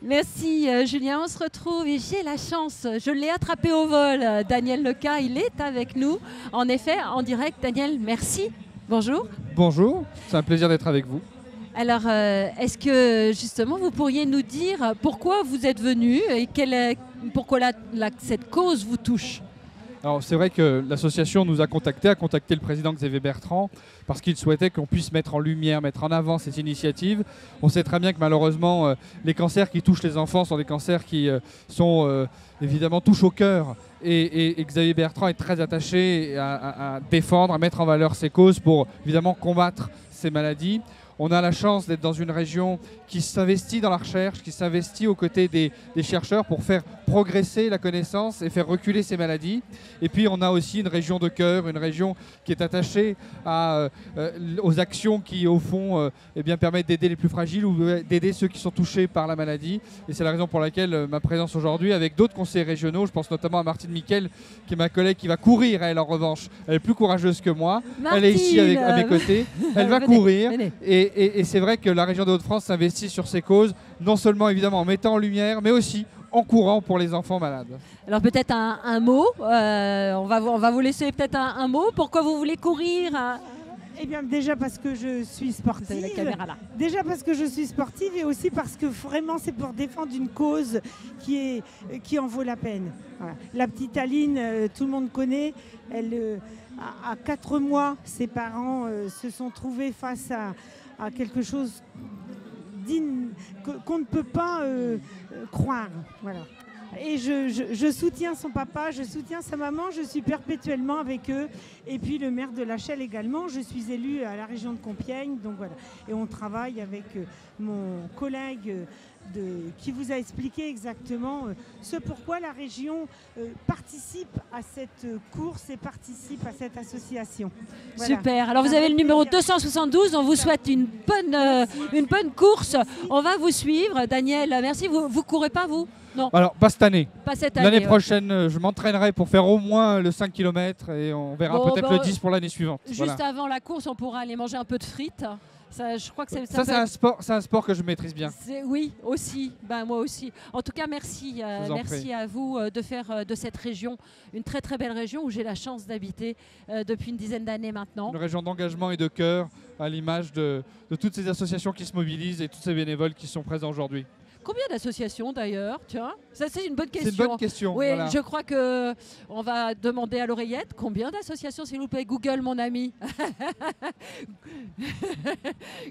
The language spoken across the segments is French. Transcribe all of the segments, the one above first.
Merci Julien, on se retrouve et j'ai la chance, je l'ai attrapé au vol, Daniel Leca, il est avec nous, en effet, en direct. Daniel, merci, bonjour. Bonjour, c'est un plaisir d'être avec vous. Alors, est-ce que justement vous pourriez nous dire pourquoi vous êtes venu et pourquoi cette cause vous touche? Alors c'est vrai que l'association nous a contacté le président Xavier Bertrand parce qu'il souhaitait qu'on puisse mettre en lumière, mettre en avant cette initiative. On sait très bien que malheureusement les cancers qui touchent les enfants sont des cancers qui sont évidemment touchent au cœur et Xavier Bertrand est très attaché à défendre, à mettre en valeur ces causes pour évidemment combattre ces maladies. On a la chance d'être dans une région qui s'investit dans la recherche, qui s'investit aux côtés des chercheurs pour faire progresser la connaissance et faire reculer ces maladies. Et puis on a aussi une région de cœur, une région qui est attachée aux actions qui au fond permettent d'aider les plus fragiles ou d'aider ceux qui sont touchés par la maladie. Et c'est la raison pour laquelle ma présence aujourd'hui avec d'autres conseillers régionaux, je pense notamment à Martine Miquel, qui est ma collègue qui va courir, elle en revanche. Elle est plus courageuse que moi. Martine, elle est ici à mes côtés. Elle va courir. Venez. Et c'est vrai que la région des Hauts-de-France s'investit sur ces causes, non seulement évidemment en mettant en lumière, mais aussi en courant pour les enfants malades. Alors peut-être un mot, on va vous laisser peut-être un mot. Pourquoi vous voulez courir Eh bien déjà parce que je suis sportive. La caméra là. Déjà parce que je suis sportive et aussi parce que vraiment c'est pour défendre une cause qui en vaut la peine. Voilà. La petite Aline, tout le monde connaît, elle... À 4 mois, ses parents se sont trouvés face à quelque chose qu'on ne peut pas croire. Voilà. Et je soutiens son papa, je soutiens sa maman, je suis perpétuellement avec eux. Et puis le maire de La Chelle également, je suis élue à la région de Compiègne. Donc voilà. Et on travaille avec mon collègue qui vous a expliqué exactement ce pourquoi la région participe à cette course et participe à cette association. Voilà. Super, alors vous avez le numéro 272, on vous souhaite une bonne course. On va vous suivre, Daniel, merci. Vous courez pas vous? Non. Alors, pas cette année. Pas cette année. L'année prochaine, je m'entraînerai pour faire au moins le 5 km et on verra peut-être le 10 pour l'année suivante. Juste avant la course, on pourra aller manger un peu de frites. Ça, je crois que c'est un sport que je maîtrise bien. Oui, aussi. Ben, moi aussi. En tout cas, merci. Merci à vous de faire de cette région une très très belle région où j'ai la chance d'habiter depuis une dizaine d'années maintenant. Une région d'engagement et de cœur à l'image de toutes ces associations qui se mobilisent et tous ces bénévoles qui sont présents aujourd'hui. Combien d'associations d'ailleurs? Tiens, ça c'est une bonne question. C'est une bonne question. Oui, voilà. Je crois qu'on va demander à l'oreillette combien d'associations, s'il vous plaît. Google, mon ami.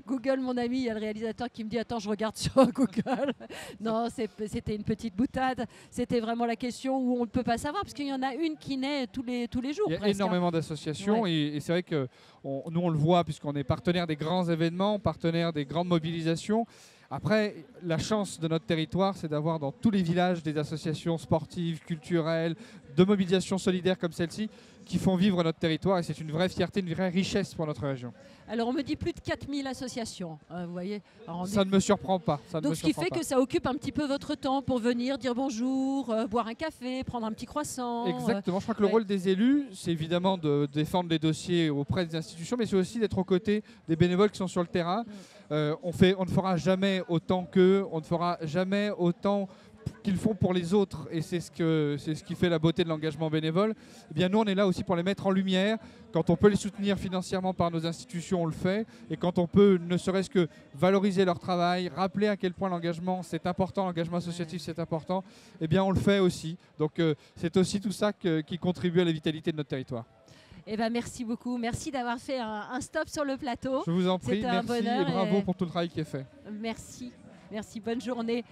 Google, mon ami. Il y a le réalisateur qui me dit attends, je regarde sur Google. Non, c'était une petite boutade. C'était vraiment la question où on ne peut pas savoir parce qu'il y en a une qui naît tous les jours. Il y a énormément d'associations et c'est vrai que nous on le voit puisqu'on est partenaire des grands événements, partenaire des grandes mobilisations. Après, la chance de notre territoire, c'est d'avoir dans tous les villages des associations sportives, culturelles, de mobilisation solidaire comme celle-ci, qui font vivre notre territoire. Et c'est une vraie fierté, une vraie richesse pour notre région. Alors, on me dit plus de 4000 associations, vous voyez. Alors, ça ne me surprend pas. Donc, ce qui fait que ça occupe un petit peu votre temps pour venir dire bonjour, boire un café, prendre un petit croissant. Exactement. Je crois que le rôle des élus, c'est évidemment de défendre les dossiers auprès des institutions, mais c'est aussi d'être aux côtés des bénévoles qui sont sur le terrain. On ne fera jamais autant qu'eux, on ne fera jamais autant qu'ils font pour les autres, et c'est ce qui fait la beauté de l'engagement bénévole. Eh bien, nous, on est là aussi pour les mettre en lumière. Quand on peut les soutenir financièrement par nos institutions, on le fait. Et quand on peut, ne serait-ce que valoriser leur travail, rappeler à quel point l'engagement, c'est important, l'engagement associatif, c'est important, eh bien, on le fait aussi. Donc, c'est aussi tout ça qui contribue à la vitalité de notre territoire. Eh ben, merci beaucoup. Merci d'avoir fait un stop sur le plateau. Je vous en prie, merci un bonheur et bravo pour tout le travail qui est fait. Merci. Merci, bonne journée.